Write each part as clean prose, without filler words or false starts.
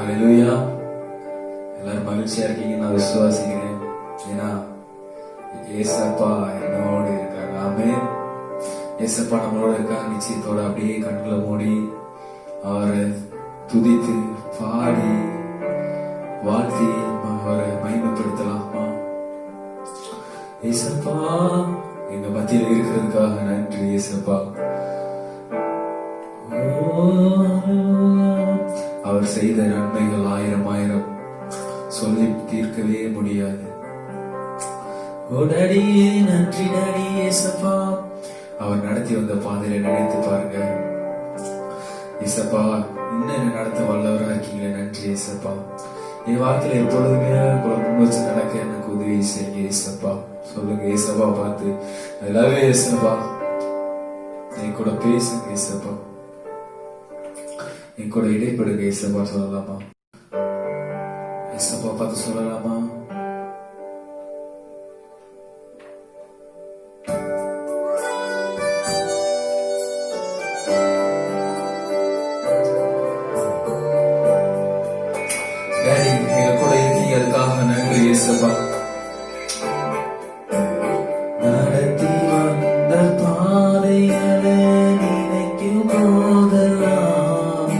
ஹல்லேலூயா. எல்லாரும் மகிழ்ச்சியா இருக்கீங்க நான் விசுவாசிக்கிறேன். ஏன்னா ஏசப்பா என்னோடு இருக்காங்க. ஆமென். ஏசப்பா நம்மளோட இருக்காங்க. நிச்சயத்தோட அப்படியே கண்களை மூடி அவரை துதித்து பாடி வாழ்த்தி அவரை மகிமைப்படுத்தலாமா? ஏசப்பா எங்க மத்தியில் இருக்கிறதுக்காக நன்றி ஏசப்பா. அவர் செய்த நன்மைகள் ஆயிரம் ஆயிரம் சொல்லி தீர்க்கவே முடியாது. நன்றியே நன்றி ஏசப்பா. அவர் நடத்தி வந்த பாதையில நினைத்து பாருங்க. ஏசப்பா இன்னும் நடத்த வல்லவரா இருக்கீங்களே, நன்றி ஏசப்பா. என் வாழ்க்கையில எப்பொழுதுமே முன் வச்சு நடக்க எனக்கு உதவி செய்யுங்க ஏசப்பா. சொல்லுங்க ஏசப்பா பார்த்து ஐ லவ் யூ ஏசப்பா. என் கூட பேசுங்க ஏசப்பா. என் கூட இடைப்படுங்க ஏசப்பா. சொல்லலாமா? ஏசப்பா பார்த்து சொல்லலாமா? டாடி எங்க கூட இருக்கீங்க, அதுக்காக நன்றி ஏசப்பா. நடத்தி வந்த பாதைகளை நினைக்கும் போதெல்லாம்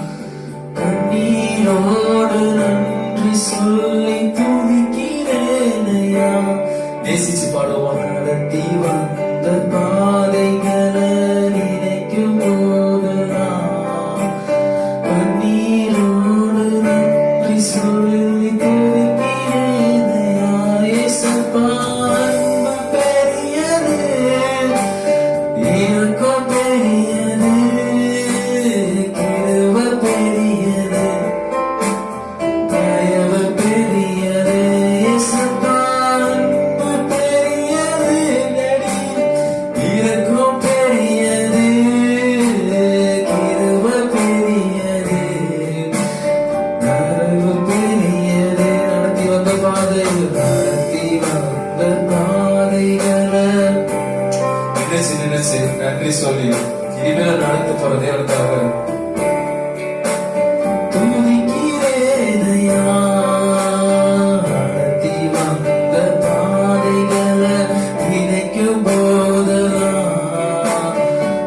கண்ணீரோடு நன்றி சொல்லி துதிக்கிறேனையா. நேசிச்சு பாடுவோம். நடத்தி வந்த பாதைகளை நினைக்கும் போதெல்லாம் கண்ணீரோடு நன்றி சொல்லி துதிக்கிறேனையா. ஏசப்பா அன்பு பெரியது, இரக்கம் பெரியது, கிருபை பெரியது, தயவு பெரியது. ஏசப்பா அன்பு பெரியது, இரக்கம் பெரியது, கிருபை பெரியது, தயவு பெரியது. நடத்தி வந்த பாதைகளை நினைச்சு நன்றி சொல்லி இனிமேல் நடந்து போற தேவனுக்காக துதிக்கிறேனையா. நடத்தி வந்த பாதைகளை நினைக்கும் போதெல்லாம்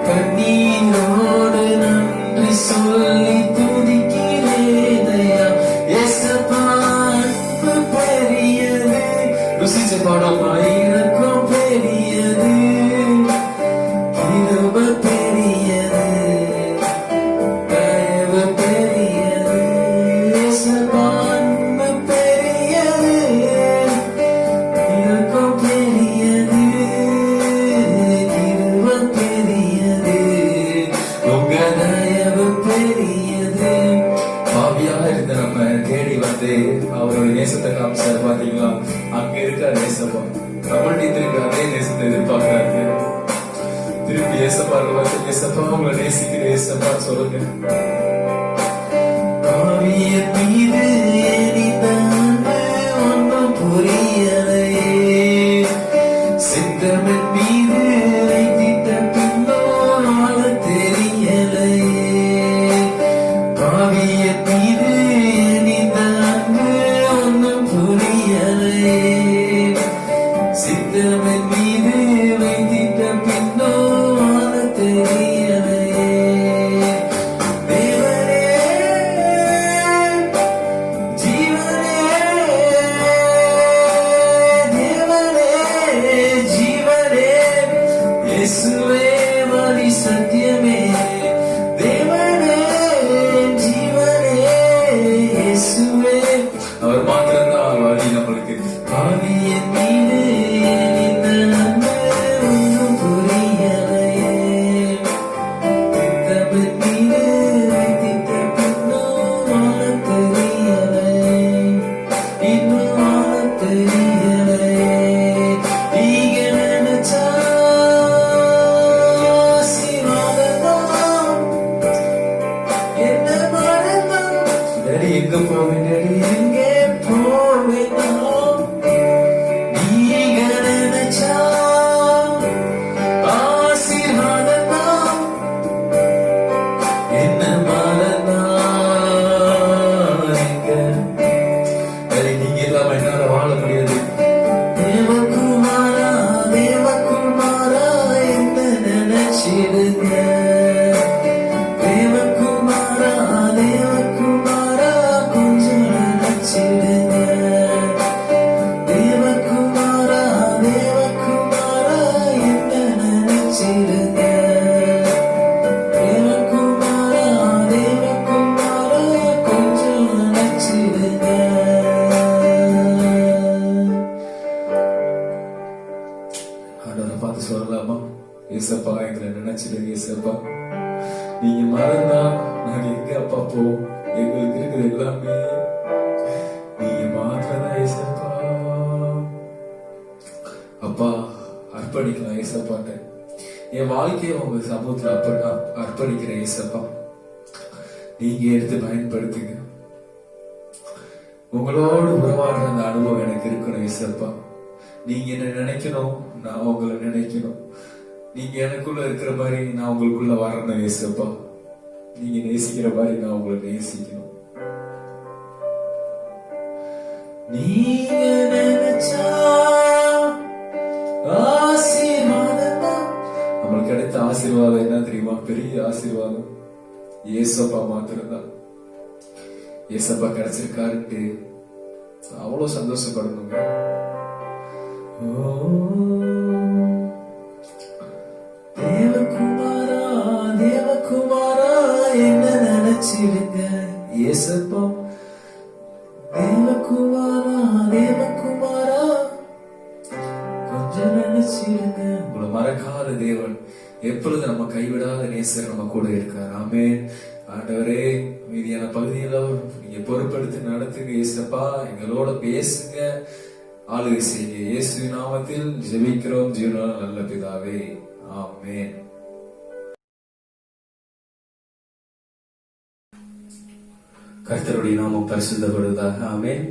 கண்ணீரோடு நன்றி சொல்லி துதிக்கிறேனையா. ஏசப்பா அன்பு பெரியது, ருசிச்சு பாடமா. இரக்கம் பெரியது, கிருபை பெரியது, தயவு பெரியது. ஏசப்பா அன்பு பெரியது, இரக்கம் பெரியது, கிருபை பெரியது, உங்க தயவு பெரியது. பாவியாக இருந்த நம்ம தேடி வந்து அவருடைய நேசத்தை காமிச்சார். பாத்தீங்களா? அங்க இருக்க நேசப்பா நம்மளுடைய திருப்பி அதே நேசத்தை எதிர்பார்க்கிறாங்க. திருப்பி ஏசப்பா ஏசப்பா உங்களை நேசிக்கிற ஏசப்பா சொல்லுங்க. காவியன் மீது எரிந்த அன்பு ஒன்றும் புரியலையே, சித்தமன் மீது வைத்திட்ட பின்னோ ஆள தெரியலையே. காவியன் மீது எரிந்த அன்பு ஒன்றும் புரியலையே, சித்தமன் மீது வைத்திட்ட பின்னோ ஆள தெரியலையே. தேவனே ஜீவனே, தேவனே ஜீவனே, இயேசுவே வழி சத்தியமே. தேவனே ஜீவனே, இயேசுவே அவர் மாத்திரம்தான் வழி நம்மளுக்கு. பாவியின் மீது எரிந்த அன்பு ஒன்றும் புரியலையே, சித்தமன் மீது வைத்திட்ட பின்னோ ஆள தெரியலையே, இன்னும் ஆள தெரியலையே. நீங்க நினைச்சா ஆசீர்வாதம் என்ன மறந்தோம். டேடி எங்க போவேன், டேடி எங்கே போவேன்? நீங்க நினைச்சா ஆசீர்வாதம் என்ன மறந்தா எங்க மன்னிச்சிடுங்க ஏசப்பா. நீங்க மறந்தா நாங்க எங்க அப்பா போவோம்? எங்களுக்கு இருக்கிறது எல்லாமே நீங்க மாத்திரதான் ஏசப்பா. அப்பா அர்ப்பணிக்கலாம் ஏசப்பாட்ட. என் வாழ்க்கையை உங்க சமூகத்துல அர்ப்பணிக்கிறேன் ஏசப்பா. நீங்க எடுத்து பயன்படுத்துங்க. உங்களோடு உறவாடுற அந்த அனுபவம் எனக்கு இருக்கணும் ஏசப்பா. நீங்க என்ன நினைக்கணும், நான் உங்களை நினைக்கணும். நீங்க எனக்குள்ள இருக்கிற மாதிரி நான் உங்களுக்குள்ள வரணும் ஏசப்பா. நீங்க நேசிக்கிற மாதிரி நான் உங்களை நேசிக்கணும். நீங்க நினைச்சா ஆசீர்வாதம் தான். நம்மளுக்கு கிடைத்த ஆசீர்வாதம் என்ன தெரியுமா? பெரிய ஆசீர்வாதம் ஏசப்பா மாத்திரம்தான். ஏசப்பா கிடைச்சிருக்காருன்ட்டு அவ்வளவு சந்தோஷப்படணுங்க. தேவகுமாரா தேவகுமாரா என்ன நினைச்சிருங்க ஏசப்பா. தேவகுமாரா தேவகுமாரா கொஞ்சம் நினைச்சிருங்க. உங்களை மறக்காத தேவன், எப்பொழுது நம்ம கைவிடாத நேசர் நம்ம கூட இருக்கார். ஆமென். ஆண்டவரே, மீதியான பகுதியில நீங்க பொறுப்படுத்தி நடத்துங்க ஏசப்பா. எங்களோட பேசுங்க, ஆளுகை செய்யுங்க. இயேசு நாமத்தில் ஜெபிக்கிறோம் ஜீவனான நல்ல பிதாவே, ஆமென். கர்த்தருடைய நாமம் பரிசுத்தப்படுவதாக. ஆமென்.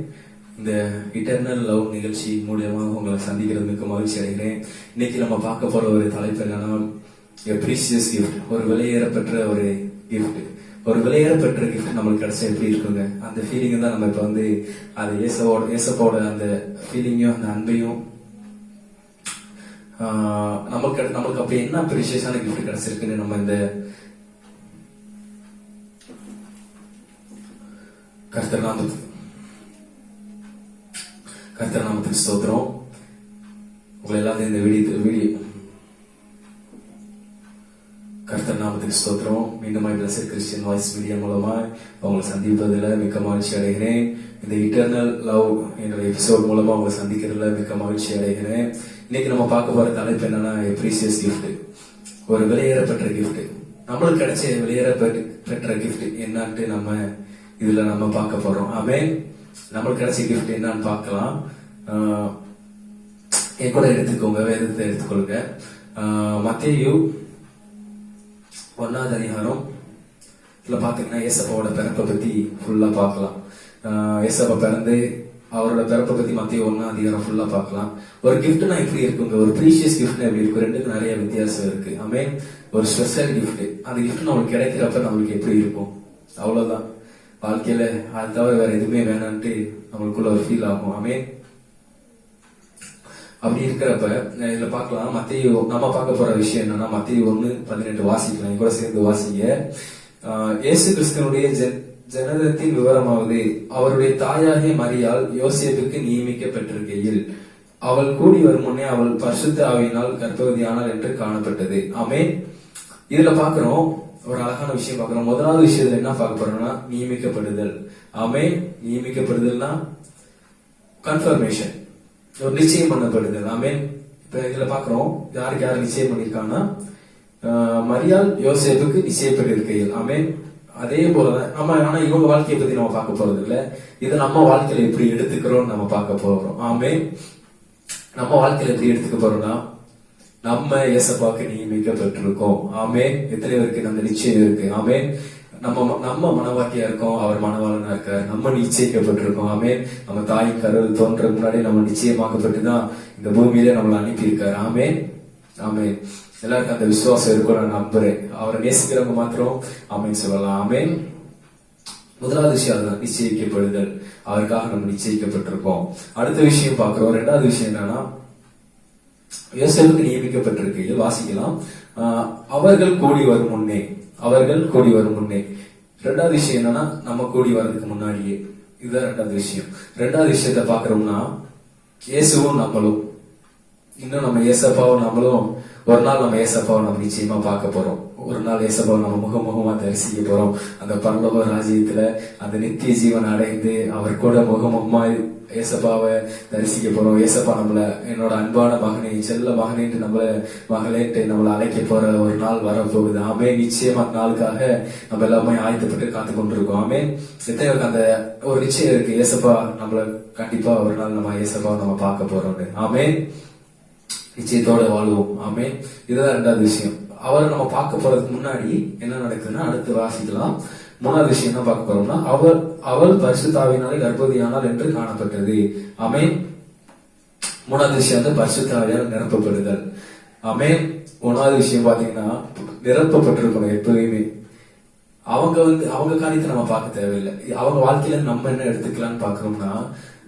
இந்த இட்டர்னல் லவ் நிகழ்ச்சி மூலியமாக உங்களை சந்திக்கிறது மிக மகிழ்ச்சி அடைகிறேன். இன்னைக்கு நம்ம பார்க்க போற ஒரு தலைப்பு என்னன்னா, ப்ரீசியஸ் கிஃப்ட். ஒரு விலையேறப்பெற்ற ஒரு கிஃப்ட். ஒரு விலையேறப்பெற்ற கிஃப்ட் நம்மளுக்கு கிடைச்சா எப்படி இருக்குங்க? அந்த ஃபீலிங் தான் நம்ம இப்ப வந்து அது ஏசப்பாவோட அந்த ஃபீலிங்கையும் அந்த அன்பையும் நம்மளுக்கு அப்படி என்ன ப்ரீசியஸான கிஃப்ட் கிடைச்சிருக்குன்னு நம்ம இந்த கர்த்தர் நாமத்துக்கு ஸ்தோத்திரம். உங்களை எல்லாத்தையும் இந்த வீடியோ கர்த்தர் நாமத்துக்கு ஸ்தோத்திரம். மீண்டும் பிளஸட் கிறிஸ்டியன் வாய்ஸ் மீடியா மூலமா உங்களை சந்திப்பதில் மிக்க மகிழ்ச்சி அடைகிறேன். இந்த இட்டர்னல் லவ் என்னோட எபிசோட் மூலமா உங்களை சந்திக்கிறதுல மிக்க மகிழ்ச்சி அடைகிறேன். இன்னைக்கு நம்ம பார்க்க போற தலைப்பு என்னன்னா, ப்ரீசியஸ் கிஃப்ட். ஒரு விலையேறப்பெற்ற கிஃப்ட். நம்மளுக்கு கிடைச்ச விலையேறப்பெற்ற கிஃப்ட் என்னன்ட்டு நம்ம இதுல நம்ம பார்க்க போறோம். ஆமென். நம்மளுக்கு கிடைச்ச கிஃப்ட் என்னன்னு பார்க்கலாம். என் கூட எடுத்துக்கோங்க, வேதத்தை எடுத்துக்கொள்ளுங்க. மத்தேயு 1வது அதிகாரம் பாத்தீங்கன்னா ஏசப்பாவோட பிறப்பை பத்தி ஃபுல்லா பார்க்கலாம். ஏசப்பா பிறந்து அவரோட பிறப்பை பத்தி மத்தேயு 1வது அதிகாரம் ஃபுல்லா பார்க்கலாம். ஒரு கிஃப்ட்னா எப்படி இருக்குங்க? ஒரு ப்ரீஷியஸ் கிஃப்ட் எப்படி இருக்கும்? ரெண்டுக்கு நிறைய வித்தியாசம் இருக்கு. ஆமென். ஒரு ஸ்பெஷல் கிஃப்ட், அந்த கிஃப்ட் நம்மளுக்கு கிடைக்கிறப்ப நம்மளுக்கு எப்படி இருக்கும்? அவ்வளவுதான். வாழ்க்கையில அது தவிர வேற எதுவுமே வேணான்ட்டு நம்மளுக்குள்ள ஒரு ஃபீல் ஆகும். ஆமென். அப்படி இருக்கிறப்ப இதுல பார்க்கலாம். மத்தேயு நம்ம பார்க்க போற விஷயம் என்னன்னா, மத்தேயு 1:18 வாசிக்கலாம். கூட சேர்ந்து வாசிங்க. இயேசு கிறிஸ்துவனுடைய ஜனனத்தின் விவரமாவது, அவருடைய தாயாகிய மரியாள் யோசேப்புக்கு நியமிக்கப்பட்டிருக்கையில் அவள் கூடி வரும் முன்னே அவள் பரிசுத்த ஆவியினால் கர்ப்பவதியானாள் என்று காணப்பட்டது. ஆமென். இதுல பாக்குறோம் ஒரு அழகான விஷயம் பார்க்கிறோம். முதலாவது விஷயத்துல என்ன பார்க்க போறோம்னா, நியமிக்கப்படுதல். ஆமென். நியமிக்கப்படுதல்னா கன்ஃபர்மேஷன், ஒரு நிச்சயம் பண்ணப்படுதல். ஆமென். இப்ப இதுல பாக்குறோம் யாருக்கு யார் நிச்சயம் பண்ணிருக்காங்கன்னா, மரியாள் யோசேப்புக்கு நிச்சயப்பட்டு இருக்கையில். ஆமென். அதே போலதான் நம்ம, ஆனா இவங்க வாழ்க்கையை பத்தி நம்ம பார்க்க போறது இல்ல. இதை நம்ம வாழ்க்கையில எப்படி எடுத்துக்கிறோம் நம்ம பார்க்க போறோம். ஆமென். நம்ம வாழ்க்கையில எப்படி எடுத்துக்க போறோம்னா, நம்ம ஏசப்பாக்கு நியமிக்கப்பட்டிருக்கோம். ஆமென். எத்தனை பேருக்கு நம்ம நிச்சயம் இருக்கு? ஆமென். நம்ம மனவாட்டியா இருக்கோம், அவர் மனவாளனா இருக்கார். நம்ம நிச்சயிக்கப்பட்டிருக்கோம். ஆமென். நம்ம தாயின் கருவில் தோன்ற முன்னாடி நம்ம நிச்சயமாக்கப்பட்டுதான் இந்த பூமியில நம்மளை அனுப்பி இருக்காரு. ஆமென். ஆமென். எல்லாருக்கும் அந்த விசுவாசம் இருக்கும் நான் நம்புறேன். அவரை நேசிக்கிறவங்க மாத்திரம் ஆமென் சொல்லலாம். ஆமென். முதலாவது விஷயம் அதுதான், நிச்சயிக்கப்படுதல். அவருக்காக நம்ம நிச்சயிக்கப்பட்டிருக்கோம். அடுத்த விஷயம் பாக்குறோம். ரெண்டாவது விஷயம் என்னன்னா, யோசேப்புக்கு நியமிக்கப்பட்டிருக்கையில் வாசிக்கலாம், அவர்கள் கூடி வரும் முன்னே. ரெண்டாவது விஷயம் என்னன்னா, நம்ம கூடி வர்றதுக்கு முன்னாடியே. இதுதான் ரெண்டாவது விஷயம். ரெண்டாவது விஷயத்த பாக்குறோம்னா, இயேசுவும் நம்மளும். இன்னும் நம்ம ஏசப்பாவை நம்மளும் ஒரு நாள் நம்ம ஏசப்பாவை நம்ம நிச்சயமா பார்க்க போறோம். ஒரு நாள் ஏசப்பாவை நம்ம முகமுகமா தரிசிக்க போறோம். அந்த பரலோக ராஜ்யத்துல அந்த நித்திய ஜீவன் அடைந்து அவர் கூட முகமுகமா ஏசப்பாவை தரிசிக்க போறோம். ஏசப்பா நம்மள என்னோட அன்பான மகனே, செல்ல மகனேன்ட்டு நம்மள மகளேன்ட்டு நம்மளை அழைக்க போற ஒரு நாள் வரப்போகுது. ஆமே. நிச்சயமா அந்த நாளுக்காக நம்ம எல்லாமே ஆயத்தப்பட்டு காத்து கொண்டிருக்கோம். ஆமே. எத்தனை அந்த ஒரு நிச்சயம் இருக்கு, ஏசப்பா நம்மள கண்டிப்பா ஒரு நாள் நம்ம ஏசப்பா நம்ம பார்க்க போறோம். ஆமே. நிச்சயத்தோட வாழ்வோம். ஆமே. இதுதான் ரெண்டாவது விஷயம். அவரை நம்ம பார்க்க போறதுக்கு முன்னாடி என்ன நடக்குதுன்னா, அடுத்து வாசிக்கலாம். மூணாவது விஷயம் என்ன பார்க்க போறோம்னா, அவள் பரிசுத்தாவினாலே கர்ப்பவதியானாள் என்று காணப்பட்டது. ஆமே. மூணாவது விஷயம் வந்து பரிசுத்தாவியால் நிரப்பப்படுதல். ஆமே. மூணாவது விஷயம் பாத்தீங்கன்னா, நிரப்பப்பட்டிருக்கணும் எப்பவுமே. அவங்க காரியத்தை நம்ம பார்க்க தேவையில்லை. அவங்க வாழ்க்கையில நம்ம என்ன எடுத்துக்கலாம்னு பாக்குறோம்னா,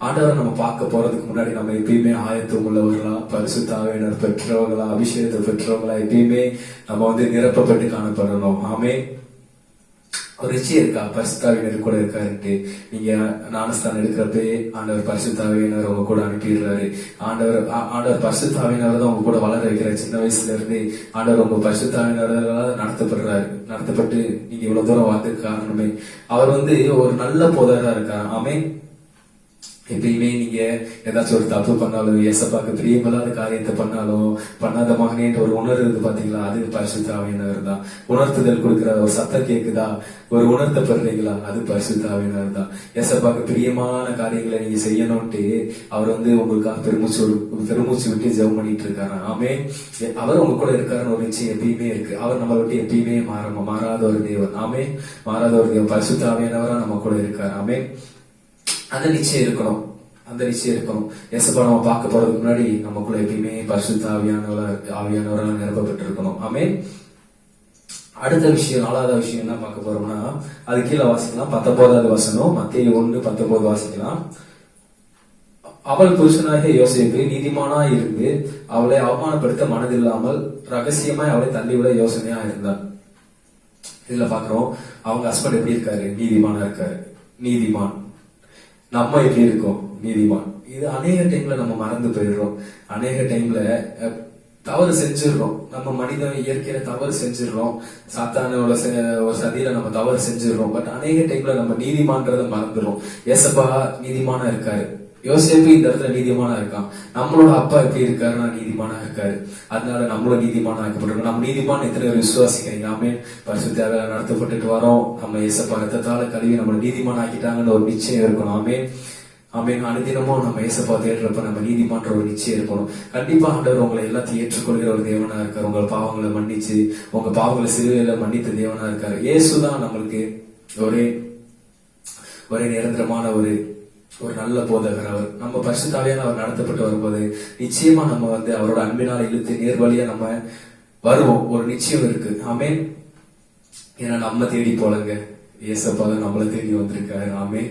ஆண்டவரை நம்ம பார்க்க போறதுக்கு முன்னாடி நம்ம எப்பயுமே ஆயத்தம் உள்ளவர்களா, பரிசுத்தாவியினர் பெற்றவர்களா, அபிஷேகத்தை பெற்றவங்களா எப்பயுமே நம்ம வந்து நிரப்பப்பட்டு காணப்படணும். ஆமே. ஒரு நிச்சயம் இருக்கா, பரிசுத்தாவியினர் கூட இருக்காருன்ட்டு. நீங்க ஞானஸ்தானம் எடுக்கிறப்பே ஆண்டவர் பரிசுத்தாவியினர் உங்க கூட அனுப்பிடுறாரு. ஆண்டவர் பரிசுத்தாவியினர் தான் உங்க கூட வளர வைக்கிறார். சின்ன வயசுல இருந்து ஆண்டவர் உங்க பரிசுத்தாவியினரால் நடத்தப்பட்டு நீங்க இவ்வளவு தூரம் வாழ்றதுக்கு காரணமே அவர் வந்து ஒரு நல்ல போதகரா இருக்காரு. ஆமே. எப்பயுமே நீங்க ஏதாச்சும் ஒரு தப்பு பண்ணாலும், ஏசப்பாக்கு பிரியமில்லாத காரியத்தை பண்ணாத மகனேன்ற ஒரு உணர்வு பாத்தீங்களா, அது பரிசுத்தாவியினர் தான். உணர்த்துதல் கொடுக்கிற ஒரு சத்தம் கேக்குதா, ஒரு உணர்த்தப்படுறீங்களா, அது பரிசுத்தாவியினர் தான். ஏசப்பாக்கு பிரியமான காரியங்களை நீங்க செய்யணும்ட்டு அவர் வந்து உங்களுக்காக பெருமூச்சு விட்டு ஜெபம் பண்ணிட்டு இருக்காரு. ஆமே. அவர் உங்க கூட இருக்காருன்னு ஒரு நிச்சயம் எப்பயுமே இருக்கு. அவர் நம்ம விட்டு எப்பயுமே மாறாத ஒரு தேவன். ஆமே. மாறாத ஒரு தேவன், பரிசுத்தாவியானவரா நம்ம கூட இருக்காரு. ஆமே. அந்த நிச்சயம் இருக்கணும். ஏசப்பா நம்ம பார்க்க போறதுக்கு முன்னாடி நமக்குள்ள எப்பயுமே பரிசுத்த ஆவியானவரால் நிரப்பப்பட்டு இருக்கணும். ஆமே. அடுத்த விஷயம், நாலாவது விஷயம் என்ன பார்க்க போறோம்னா, அது கீழே வாசிக்கலாம். 19வது வசனம், மத்தேயு 1:19 வாசிக்கலாம். அவள் புருஷனாகிய யோசேப்பு நீதிமானாய் இருந்து அவளை அவமானப்படுத்த மனதில்லாமல் ரகசியமாய் அவளை தள்ளிவிட யோசனையா இருந்தாள். இதுல பாக்குறோம், அவங்க ஹஸ்பண்ட் எப்படி இருக்காரு, நீதிமானா இருக்காரு. நீதிமான். நம்ம எப்படி இருக்கோம், நீதிமான். இது அநேக டைம்ல நம்ம மறந்து போயிடுறோம். அநேக டைம்ல தவறு செஞ்சிடறோம். நம்ம மனிதன் இயற்கையில தவறு செஞ்சிடறோம். சாத்தானோட ஒரு சதியில நம்ம தவறு செஞ்சிடறோம். பட் அநேக டைம்ல நம்ம நீதிமான்றதை மறந்துடும். ஏசப்பா நீதிமானா இருக்காரு. யோசேப்பு இந்த இடத்துல நீதிமானா இருக்கான். நம்மளோட அப்பா எப்படி இருக்காருன்னா நீதிமானா இருக்காரு. அதனால நம்மளும் நீதிமானா ஆக்கப்பட்டிருக்கோம். நம்ம நீதிமான எத்தனை பேர் விசுவாசிக்கிறீங்க? ஆமே. பரிசுத்தாவில நடத்தப்பட்டுட்டு வரோம். நம்ம ஏசப்பா ரத்தத்தால கழுவி நம்மள நீதிமான் ஆக்கிட்டாங்கன்னு ஒரு நிச்சயம் இருக்கணும். ஆமே. ஆமே. அனுதினமும் நம்ம ஏசப்பா தேடுறப்ப நம்ம நீதிமான்ற ஒரு நிச்சயம் இருக்கணும். கண்டிப்பா ஆண்டவர் உங்களை எல்லாத்தையும் ஏற்றுக்கொள்கிற ஒரு தேவனா இருக்காரு. உங்கள் பாவங்களை மன்னிச்சு உங்க பாவங்களை சிலுவையில மன்னித்த தேவனா இருக்காரு. இயேசுதான் நம்மளுக்கு ஒரே நிரந்தரமான ஒரு நல்ல போதகர். அவர் நம்ம பரிசுத்தாவியான அவர் நடத்தப்பட்டு வரும்போது நிச்சயமா நம்ம வந்து அவரோட அன்பினால் இழுத்து நேர்வழியா நம்ம வருவோம். ஒரு நிச்சயம் இருக்கு. ஆமே. ஏன்னா நம்ம தேடி போலங்க, ஏசப்பா நம்மளை தேடி வந்திருக்காரு. ஆமே.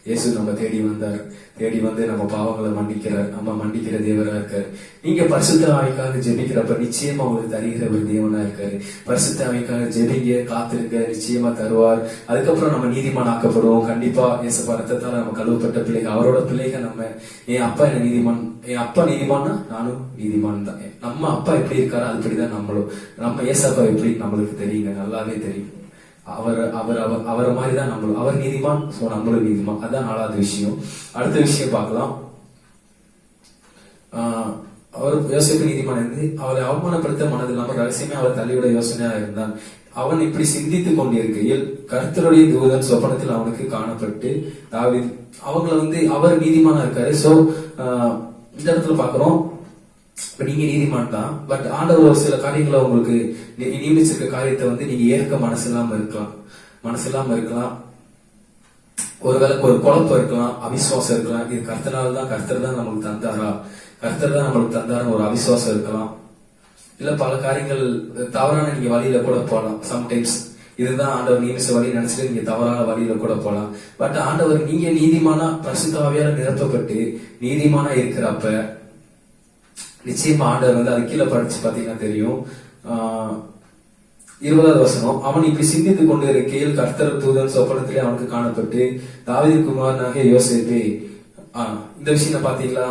இயேசு நம்ம தேடி வந்து நம்ம பாவங்களை நம்ம மன்னிக்கிற தேவனா இருக்காரு. நீங்க பரிசுத்த ஆவிக்காக ஜெபிக்கிறப்ப நிச்சயமா உங்களுக்கு தருகிற ஒரு தேவனா இருக்காரு. பரிசுத்த ஆவிக்காக ஜெபிங்க, காத்திருங்க, நிச்சயமா தருவார். அதுக்கப்புறம் நம்ம நீதிமான் ஆக்கப்படுவோம். கண்டிப்பா ஏசப்பா ரத்தத்தால நம்ம கழுவப்பட்ட பிள்ளைங்க, அவரோட பிள்ளைங்க. நம்ம என் அப்பா என்ன நீதிமான், என் அப்பா நீதிமான்னா நானும் நீதிமான் தான். நம்ம அப்பா எப்படி இருக்காரோ அதுபடிதான் நம்மளும். நம்ம ஏசப்பா எப்படி நம்மளுக்கு தெரியுங்க, நல்லாவே தெரியும். அவரை மாதிரிதான் நம்மளும். அவர் நீதிமான், சோ நம்மளும் நீதிமான். அதான் நாலாவது விஷயம். அடுத்த விஷயம் பார்க்கலாம். அவர் யோசேப்பு நீதிமான் இருந்து அவரை அவமானப்படுத்த மனதில் நம்ம ரகசியமே அவரை தள்ளிவிட யோசனையா இருந்தான். அவன் இப்படி சிந்தித்துக் கொண்டிருக்கையில் கர்த்தருடைய தூதன் சொப்பனத்தில் அவனுக்கு காணப்பட்டு அவங்களை வந்து அவர் நீதிமானா இருக்காரு. சோ இந்த இடத்துல பாக்குறோம், நீங்க நீதிமான் தான். பட் ஆண்டவர் ஒரு சில காரியங்களை உங்களுக்கு நியமிச்சிருக்க காரியத்தை வந்து நீங்க ஏற்க மனசு இல்லாம இருக்கலாம். ஒருவேளை ஒரு குழப்பம் இருக்கலாம், அவிசுவாசம் இருக்கலாம். இது கர்த்தர் தான் நம்மளுக்கு தந்தாருன்னு ஒரு அவிசுவாசம் இருக்கலாம். இல்ல பல காரியங்கள் தவறான நீங்க வழியில கூட போகலாம். சம்டைம்ஸ் இதுதான் ஆண்டவர் நியமிச்ச வழி நினைச்சிட்டு நீங்க தவறான வழியில கூட போகலாம். பட் ஆண்டவர் நீங்க நீதிமானா பரிசுத்த ஆவியால நிரப்பப்பட்டு நீதிமானா இருக்கிறப்ப நிச்சயமா ஆண்டவர் வந்து அது கீழே படிச்சு பாத்தீங்கன்னா தெரியும். 20வது வசனம், அவன் இப்படி சிந்தித்துக் கொண்டு இருக்கையில் கர்த்தர் தூதன் சொப்பனத்திலே அவனுக்கு காணப்பட்டு தாவீது குமாரனாகிய யோசேப்பே. இந்த விஷயம் பாத்தீங்களா,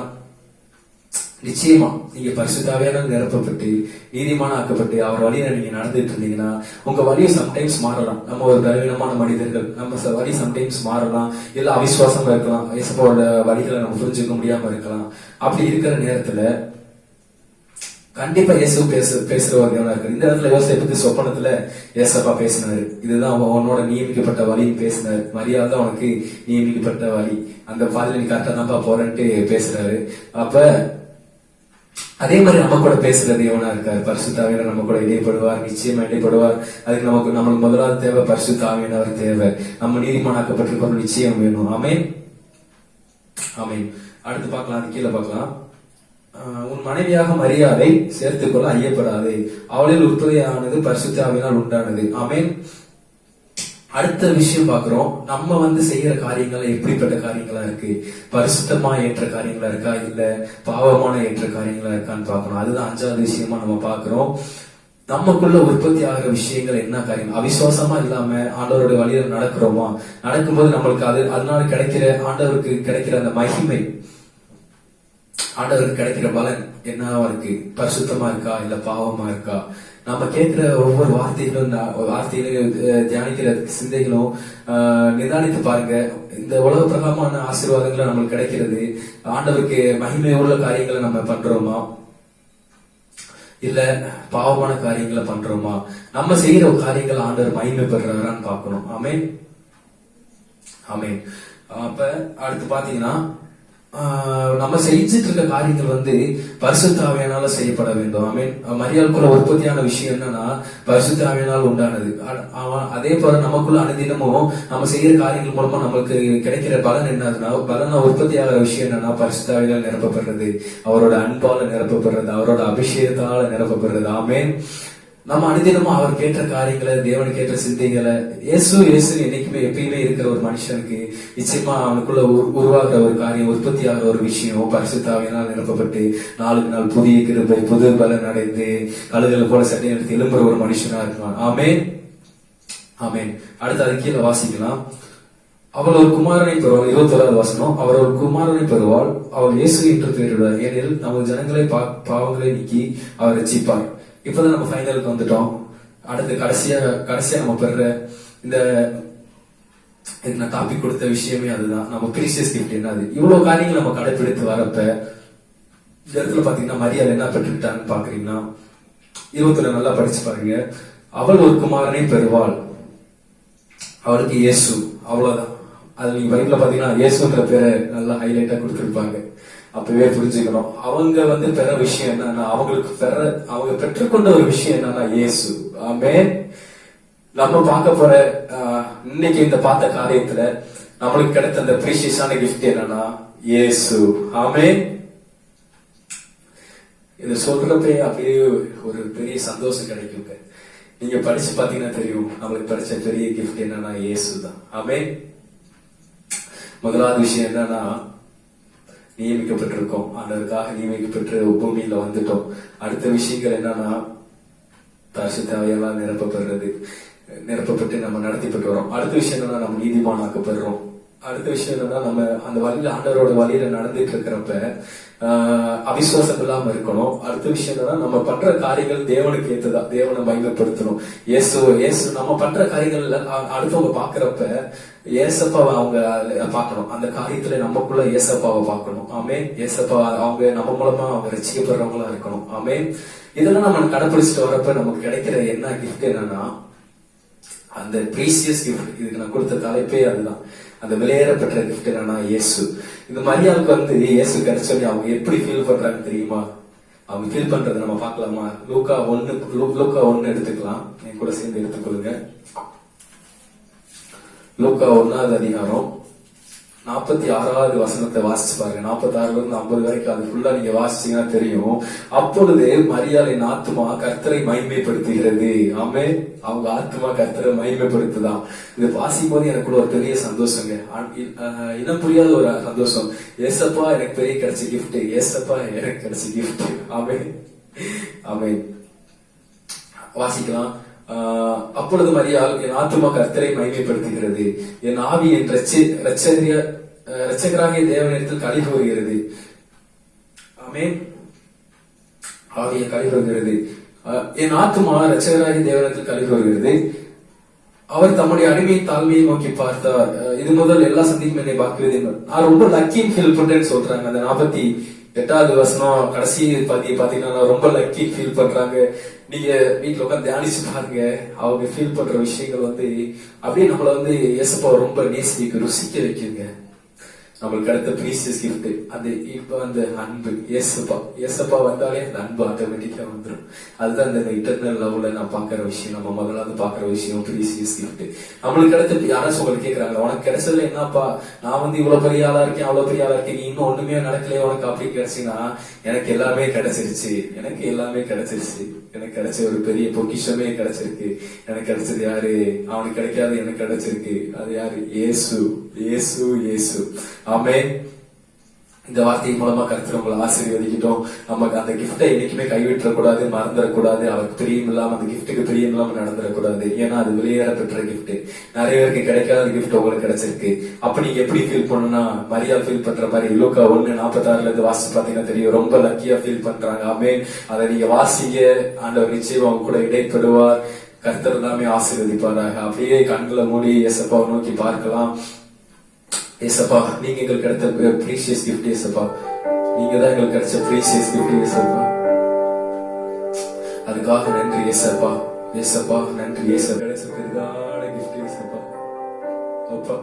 நிச்சயமா நீங்க பரிசுத்தாவியான நிரப்பப்பட்டு நீதிமான ஆக்கப்பட்டு அவர் வழியில நீங்க நடந்துட்டு இருந்தீங்கன்னா உங்க வழி சம்டைம்ஸ் மாறலாம். நம்ம ஒரு பலவீனமான மனிதர்கள், நம்ம வழி சம்டைம்ஸ் மாறலாம், இல்ல அவிசுவாசமா இருக்கலாம், இயேசுவோட வழிகளை நம்ம புரிஞ்சுக்க முடியாம இருக்கலாம். அப்படி இருக்கிற நேரத்துல கண்டிப்பா இயேசு பேசுற ஒரு தேவனா இருக்கு. இந்த இடத்துல யோசேப்புக்கு சொப்பனத்துல ஏசப்பா பேசினாரு, இதுதான் உன்னோட நியமிக்கப்பட்ட வழின்னு பேசினாரு. மரியாதை உனக்கு நியமிக்கப்பட்ட வழி, அந்த பாதையில நீ கரெக்டா தான்ப்பா போறேன்ட்டு பேசுறாரு. அப்ப அதே மாதிரி நம்ம கூட பேசுற தேவனா இருக்காரு. பரிசுத்தாவியனர் நம்ம கூட இடைப்படுவார், நிச்சயமா இடைப்படுவார். அதுக்கு நம்மளுக்கு முதலாவது தேவை பரிசுத்தாவியனர் தேவை. நம்ம நீதிமானாக்கப்பட்டிருக்கோம், நிச்சயம் வேணும். ஆமென் ஆமென். அடுத்து பார்க்கலாம், அது கீழே பார்க்கலாம். உன் மனைவியாக மரியாதை சேர்த்துக்கொள்ள ஐயப்படாது, அவளில் உற்பத்தியானது பரிசுத்தாவினால் உண்டானது. ஆமென். அடுத்த விஷயம் பாக்குறோம், நம்ம செய்யற காரியங்கள் எப்படிப்பட்ட காரியங்களா இருக்கு, பரிசுத்தமா ஏற்ற காரியங்களா இருக்கா, இல்ல பாவமான ஏற்ற காரியங்களா இருக்கான்னு பாக்கணும். அதுதான் 5வது விஷயமா நம்ம பாக்குறோம். நமக்குள்ள உற்பத்தி ஆகிற விஷயங்கள் என்ன காரியம், அவிசுவாசமா இல்லாம ஆண்டவருடைய வழியில நடக்கிறோமா, நடக்கும்போது நம்மளுக்கு அதனால ஆண்டவருக்கு கிடைக்கிற அந்த மகிமை, ஆண்டவருக்கு கிடைக்கிற பலன் என்னவா இருக்கு, பரிசுத்தமா இருக்கா இல்ல பாவமா இருக்கா. நம்ம கேட்கிற ஒவ்வொரு வார்த்தையிலும் தியானிக்கிற சிந்தைகளும் நிதானித்து பாருங்க. இந்த உலக பிரகாரமான ஆசீர்வாதங்களை நம்மளுக்கு கிடைக்கிறது ஆண்டவருக்கு மகிமை உள்ள காரியங்களை நம்ம பண்றோமா, இல்ல பாவமான காரியங்களை பண்றோமா, நம்ம செய்யற காரியங்கள் ஆண்டவர் மகிமை பெறுறாரான்னு பாக்கணும். ஆமென் ஆமென். அப்ப அடுத்து பாத்தீங்கன்னா நம்ம செஞ்சிட்டு இருக்க காரியங்கள் பரிசுத்தாவியானால செய்யப்பட வேண்டும். ஆமென். மரியாளுக்குள்ள உற்பத்தியான விஷயம் என்னன்னா பரிசுத்தாவியானால் உண்டானது. அதே போல நமக்குள்ள அனுதினமும் நம்ம செய்யற காரியங்கள் மூலமா நம்மளுக்கு கிடைக்கிற பலன் என்னதுன்னா, பலனா உற்பத்தி ஆகிற விஷயம் என்னன்னா பரிசுத்தாவியால் நிரப்பப்படுறது, அவரோட அன்பால நிரப்பப்படுறது, அவரோட அபிஷேகத்தால நிரப்பப்படுறது. ஆமென். நம்ம அனுதினமும் அவர் கேட்ட காரியங்களை, தேவனுக்கு ஏற்ற சிந்தைகளை, இயேசு என்னைக்குமே எப்பயுமே இருக்கிற ஒரு மனுஷனுக்கு நிச்சயமா அவனுக்குள்ள உருவாகிற ஒரு காரியம், உற்பத்தி ஆகிற ஒரு விஷயம் பரிசுத்தாவியினால் நிரப்பப்பட்டு நாளுக்கு நாள் புதிய கிருபை புது பலன் அடைந்து கழுகுகளை போல சட்டை எடுத்து எழும்புற ஒரு மனுஷனா இருக்கலாம். ஆமென் ஆமென். அடுத்து அது கீழே வாசிக்கலாம். அவள் ஒரு குமாரனை பெறுவாள். 21வது வசனம். அவர் ஒரு குமாரனை பெறுவாள், அவள் இயேசு என்று பெயரிடுவார், ஏனெனில் நமது ஜனங்களை பாவங்களை நீக்கி அவர் ரட்சிப்பார். இப்பதான் நம்ம ஃபைனலுக்கு வந்துட்டோம். அடுத்து கடைசியா நம்ம பெற இந்த டாபிக் கொடுத்த விஷயமே அதுதான். நம்ம பிரீசியஸ் கிஃப்ட் என்னது, இவ்வளவு காரியங்கள் நம்ம கடைபிடித்து வரப்ப இந்த இடத்துல பாத்தீங்கன்னா மரியாதை என்ன பெற்றுக்கிட்டான்னு பாக்குறீங்கன்னா 20 நல்லா படிச்சு பாருங்க. அவள் ஒரு குமாரனை பெறுவாள், அவளுக்கு இயேசு, அவ்வளவுதான். அது நீங்க பைபிள்ல பாத்தீங்கன்னா இயேசுன்ற பேரை நல்லா ஹைலைட்டா கொடுத்திருப்பாங்க. அப்பவே புரிஞ்சுக்கணும் அவங்க பெற விஷயம் என்னன்னா, அவங்க பெற்றுக்கொண்ட ஒரு விஷயம் என்னன்னா இயேசு. ஆமென். நம்ம பார்க்க போற இன்னைக்கு இந்த பார்த்த காரியத்துல நம்மளுக்கு கிடைத்த அந்த பிரீசியஸான கிஃப்ட் என்னன்னா இயேசு. ஆமென். இத சொல்றப்பே அப்படியே ஒரு பெரிய சந்தோஷம் கிடைக்குங்க. நீங்க படிச்சு பாத்தீங்கன்னா தெரியும், நம்மளுக்கு கிடைச்ச பெரிய கிஃப்ட் என்னன்னா இயேசு தான். ஆமென். முதலாவது விஷயம் என்னன்னா நியமிக்கப்பட்டிருக்கோம், ஆண்டவருக்காக நியமிக்கப்பட்டு பூமியில வந்துட்டோம். அடுத்த விஷயங்கள் என்னன்னா பரிசுத்தாவியால் நிரப்பப்பட்டு நம்ம நடத்திப்பட்டு வரோம். அடுத்த விஷயம் என்னன்னா நம்ம நீதிமானாக்கப்படுறோம். அடுத்த விஷயம் என்னன்னா நம்ம அந்த வழியில ஆண்டவரோட வழியில நடந்துட்டு இருக்கிறப்ப அவிசுவாசம் இல்லாம இருக்கணும். அடுத்த விஷயம் என்னன்னா நம்ம பண்ற காரியங்கள் தேவனுக்கு ஏத்ததா, தேவனை மகிமைப்படுத்தணும். இயேசு நம்ம பண்ற காரியங்கள் அடுத்தவங்க பாக்குறப்ப ஏசப்பாவை அவங்க பார்க்கணும். அந்த காரியத்துல நமக்குள்ள ஏசப்பாவை பார்க்கணும். ஆமென். ஏசப்பா அவங்க நம்ம மூலமா அவங்க ரசிக்கப்படுறவங்களா இருக்கணும். ஆமென். இதெல்லாம் நம்ம கடைபிடிச்சிட்டு வரப்ப நமக்கு கிடைக்கிற என்ன கிஃப்ட் என்னன்னா அந்த பிரீசியஸ் கிஃப்ட். இதுக்கு நான் கொடுத்த தலைப்பே அதுதான், அந்த விலையேறப்பட்ட கிஃப்ட் என்னன்னா இயேசு. இந்த மரியாளுக்கு இயேசு கிடைச்சோன்னே அவங்க எப்படி ஃபீல் பண்றாங்க தெரியுமா? அவங்க ஃபீல் பண்றதை நம்ம பார்க்கலாமா? லூக்கா 1 எடுத்துக்கலாம், என் கூட சேர்ந்து எடுத்துக்கொள்ளுங்க. லூக்கா 1வது அதிகாரம் 46வது வசனத்தை வாசிச்சு பாருங்க. 46ல இருந்து 50 வரைக்கும் அது ஃபுல்லா நீங்க வாசிச்சீங்கன்னா தெரியும். அப்பொழுது மரியாளின் ஆத்மா கர்த்தரை மகிமைப்படுத்துகிறது. ஆமே, அவங்க ஆத்மா கர்த்தரை மகிமைப்படுத்துதான். இது வாசிக்கும் போது எனக்குள்ள ஒரு பெரிய சந்தோஷங்க, இனம் புரியாத ஒரு சந்தோஷம். ஏசப்பா எனக்கு பெரிய கிடைச்ச கிஃப்ட், ஏசப்பா எனக்கு கிடைச்ச கிஃப்ட். ஆமே ஆமே. வாசிக்கலாம். அப்பொழுது மரியாள், என் ஆத்துமா கர்த்தரை மகிமைப்படுத்துகிறது, என் ஆவி என் இரட்சகராகிய தேவனிடத்தில் களி கூறுகிறது. ஆமென். ஆவியை கழுவி என் ஆத்துமா ரட்சகராகி தேவனத்தில் கழுவி வருகிறது. அவர் தம்முடைய அடிமையை தாழ்மையை நோக்கி பார்த்தார். இது முதல் எல்லா சந்திக்கும் என்னை பார்க்கிறது. நான் ரொம்ப லக்கின்னு ஃபீல் பண்றேன்னு சொல்றாங்க. அந்த 48வது வசனம் கடைசி பாத்தீங்கன்னா ரொம்ப லக்கி ஃபீல் பண்றாங்க. நீங்க வீட்டுல உட்காந்து தியானிச்சு பாருங்க. அவங்க ஃபீல் பண்ற விஷயங்கள் அப்படியே நம்மள இயேசப்பா ரொம்ப நேசிக்க ருசிக்க வைக்குங்க. நம்மளுக்கு அடுத்த ப்ரீசியஸ் கிஃப்ட் அந்த அன்பு. ஏசப்பா வந்தாலே அந்த அன்பு ஆட்டோமேட்டிக்கா வந்துடும். அதுதான் இந்த இன்டர்னல் லெவல்ல நான் பாக்குற விஷயம், நம்ம மகளாவது பாக்குற விஷயம், ப்ரீசியஸ் கிஃப்ட். நம்மளுக்கு அடுத்து யாராச்சும் உங்களுக்கு கேக்குறாங்க, உனக்கு கிடைச்சதுல என்னப்பா, நான் இவ்வளவு பெரிய ஆளா இருக்கேன், அவ்வளவு பெரிய ஆளா இருக்கேன், நீ இன்னும் ஒண்ணுமே நடக்கலையே உனக்கு அப்படி கிடைச்சுன்னா, எனக்கு எல்லாமே கிடைச்சிருச்சு. எனக்கு கிடைச்ச ஒரு பெரிய பொக்கிஷமே கிடைச்சிருக்கு. எனக்கு கிடைச்சது யாரு? அவனுக்கு கிடைக்காது எனக்கு கிடைச்சிருக்கு. அது யாரு? இயேசு. ஆமென். இந்த வார்த்தை மூலமா கருத்து உங்களை ஆசீர்வதிக்கிட்டோம். நமக்கு அந்த கிஃப்டை என்னைக்குமே கைவிட்டக்கூடாது, மறந்துடக்கூடாது. அவருக்கு பிரியம் இல்லாம அந்த கிஃப்ட்டுக்கு பிரியம் இல்லாம நடந்துடக்கூடாது. ஏன்னா அது வெளியேற பெற்ற கிஃப்ட். நிறைய பேருக்கு கிடைக்காத கிஃப்ட் உங்களுக்கு கிடைச்சிருக்கு. அப்ப நீங்க எப்படி ஃபீல் பண்ணணும்னா, மரியாதை ஃபீல் பண்ற மாதிரி லூக்கா 1:46 வாசிச்சு பாத்தீங்கன்னா தெரியும். ரொம்ப லக்கியா ஃபீல் பண்றாங்க. ஆமென். அதை நீங்க வாசிங்க. ஆண்டவர் நிச்சயம் அவங்க கூட இடைப்படுவார். கர்த்தர் தாமே ஆசீர்வதிப்பாராக. அப்படியே கண்களை மூடி ஏசப்பாவை நோக்கி பார்க்கலாம். ஏசப்பா, நீங்க எங்களுக்கு கிடைத்த ப்ரீசியஸ் கிஃப்ட் ஏசப்பா. நீங்க தான் எங்களுக்கு கிடைச்ச ப்ரீசியஸ் கிஃப்ட் ஏசப்பா. அதுக்காக நன்றி ஏசப்பா. நன்றி ஏசப்பா. கிடைச்ச பெரிதான கிஃப்ட் ஏசப்பா. அப்பா,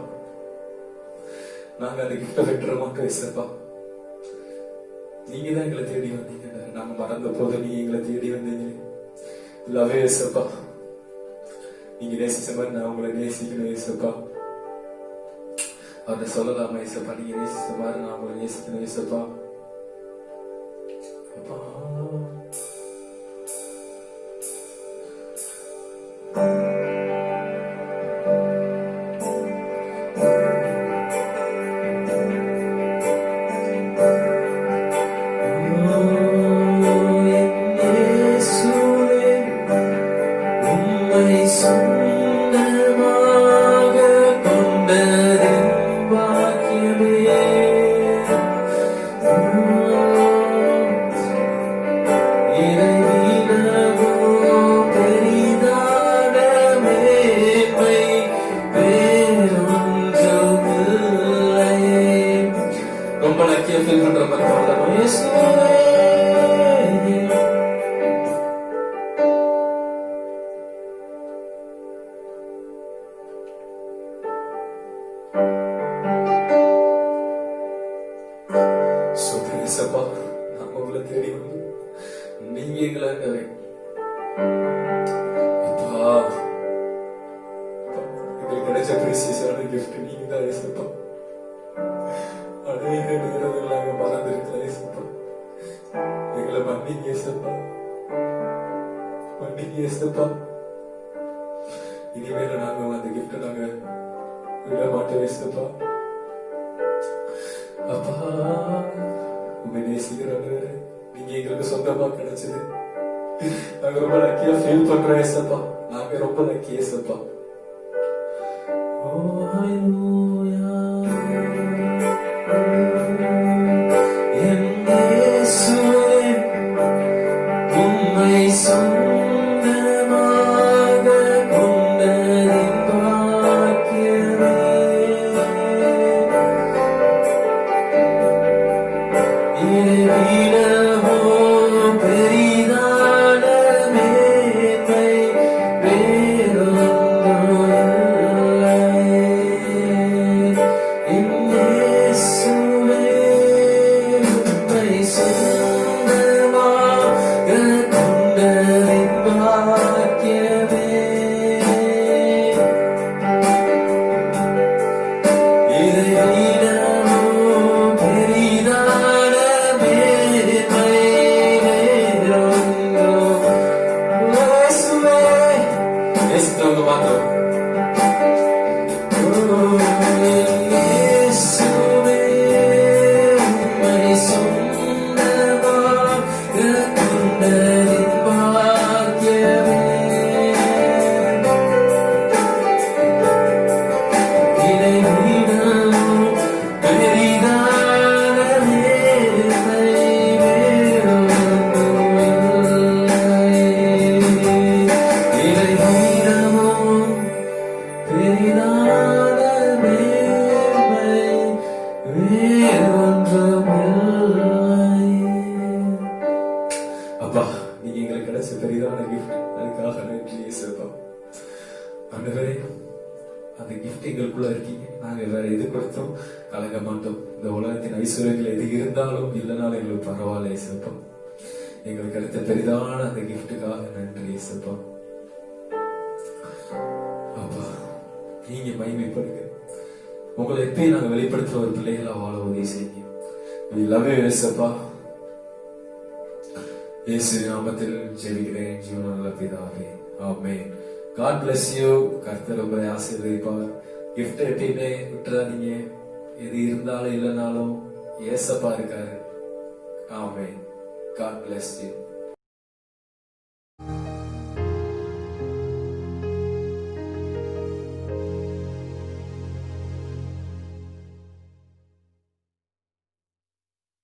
நாங்க அந்த கிஃப்ட பெற்ற மாட்டோம் ஏசப்பா. நீங்க தான் எங்களை தேடி வந்தீங்க. நாங்க மறந்த போது நீங்க எங்களை தேடி வந்தீங்க. லவ்வே ஏசப்பா. நீங்க நேசிச்ச மாதிரி நான் உங்களை நேசிக்கணும் ஏசப்பா. அவரை சொல்லலாமா ஏசப்பா, நீங்க நேசிச்ச மாதிரி நான் உங்களை நேசிக்கணும் ஏசப்பா. ரொம்ப லக்கியா ஃபீல் பண்ற மாதிரி பாடலாம். ஏசப்பா, நாங்க உங்களை தேடி வந்து நீங்க எங்களை எங்களுக்கு கிடைச்ச ப்ரீசியஸான கிஃப்ட் நீங்க தான் ஏசப்பா. அநேக நேரங்கள் நாங்க மறந்திருக்கலாம் ஏசப்பா. எங்களை மன்னிங்க ஏசப்பா. இனிமேல நாங்க அந்த கிஃப்ட் நாங்க விட மாட்டோம் ஏசப்பா. அப்பா, உங்க நேசிக்கிறவங்க நீங்க எங்களுக்கு சொந்தமா கிடைச்சது. நாங்க ரொம்ப லக்கியா ஃபீல் பண்றோம் ஏசப்பா. நாங்க ரொம்ப லக்கி ஏசப்பா. பெரிதான மேன்மை வேறொன்றும் எங்களுக்குள்ள இருக்கீங்க. நாங்க வேற எது கொடுத்தும் கலங்க மாட்டோம். இந்த உலகத்தின் ஐஸ்வர்யங்கள் எது இருந்தாலும் இல்லைனாலும் எங்களுக்கு பரவாயில்ல இயேசப்பா. எங்களுக்கு அடுத்த பெரிதான அந்த கிஃப்டுக்காக நன்றி இயேசப்பா. அப்பா, நீங்க மகிமைப்படுங்க. உங்களை எப்பயும் நாங்க வெளிப்படுத்துற ஒரு பிள்ளைகளா வாழ உதவி செய்யுங்க. We love you இயேசப்பா. இயேசு நாமத்தில் ஜெபிக்கிறேன் ஜீவனுள்ள பிதாவே, ஆமென். God bless you. கர்த்தர் உங்களை ஆசீர்வதிப்பார். gift எப்பயுமே விட்டுறாதீங்க. எது இருந்தாலும் இல்லைனாலும் ஏசப்பா இருக்காரு. ஆமென். God bless you.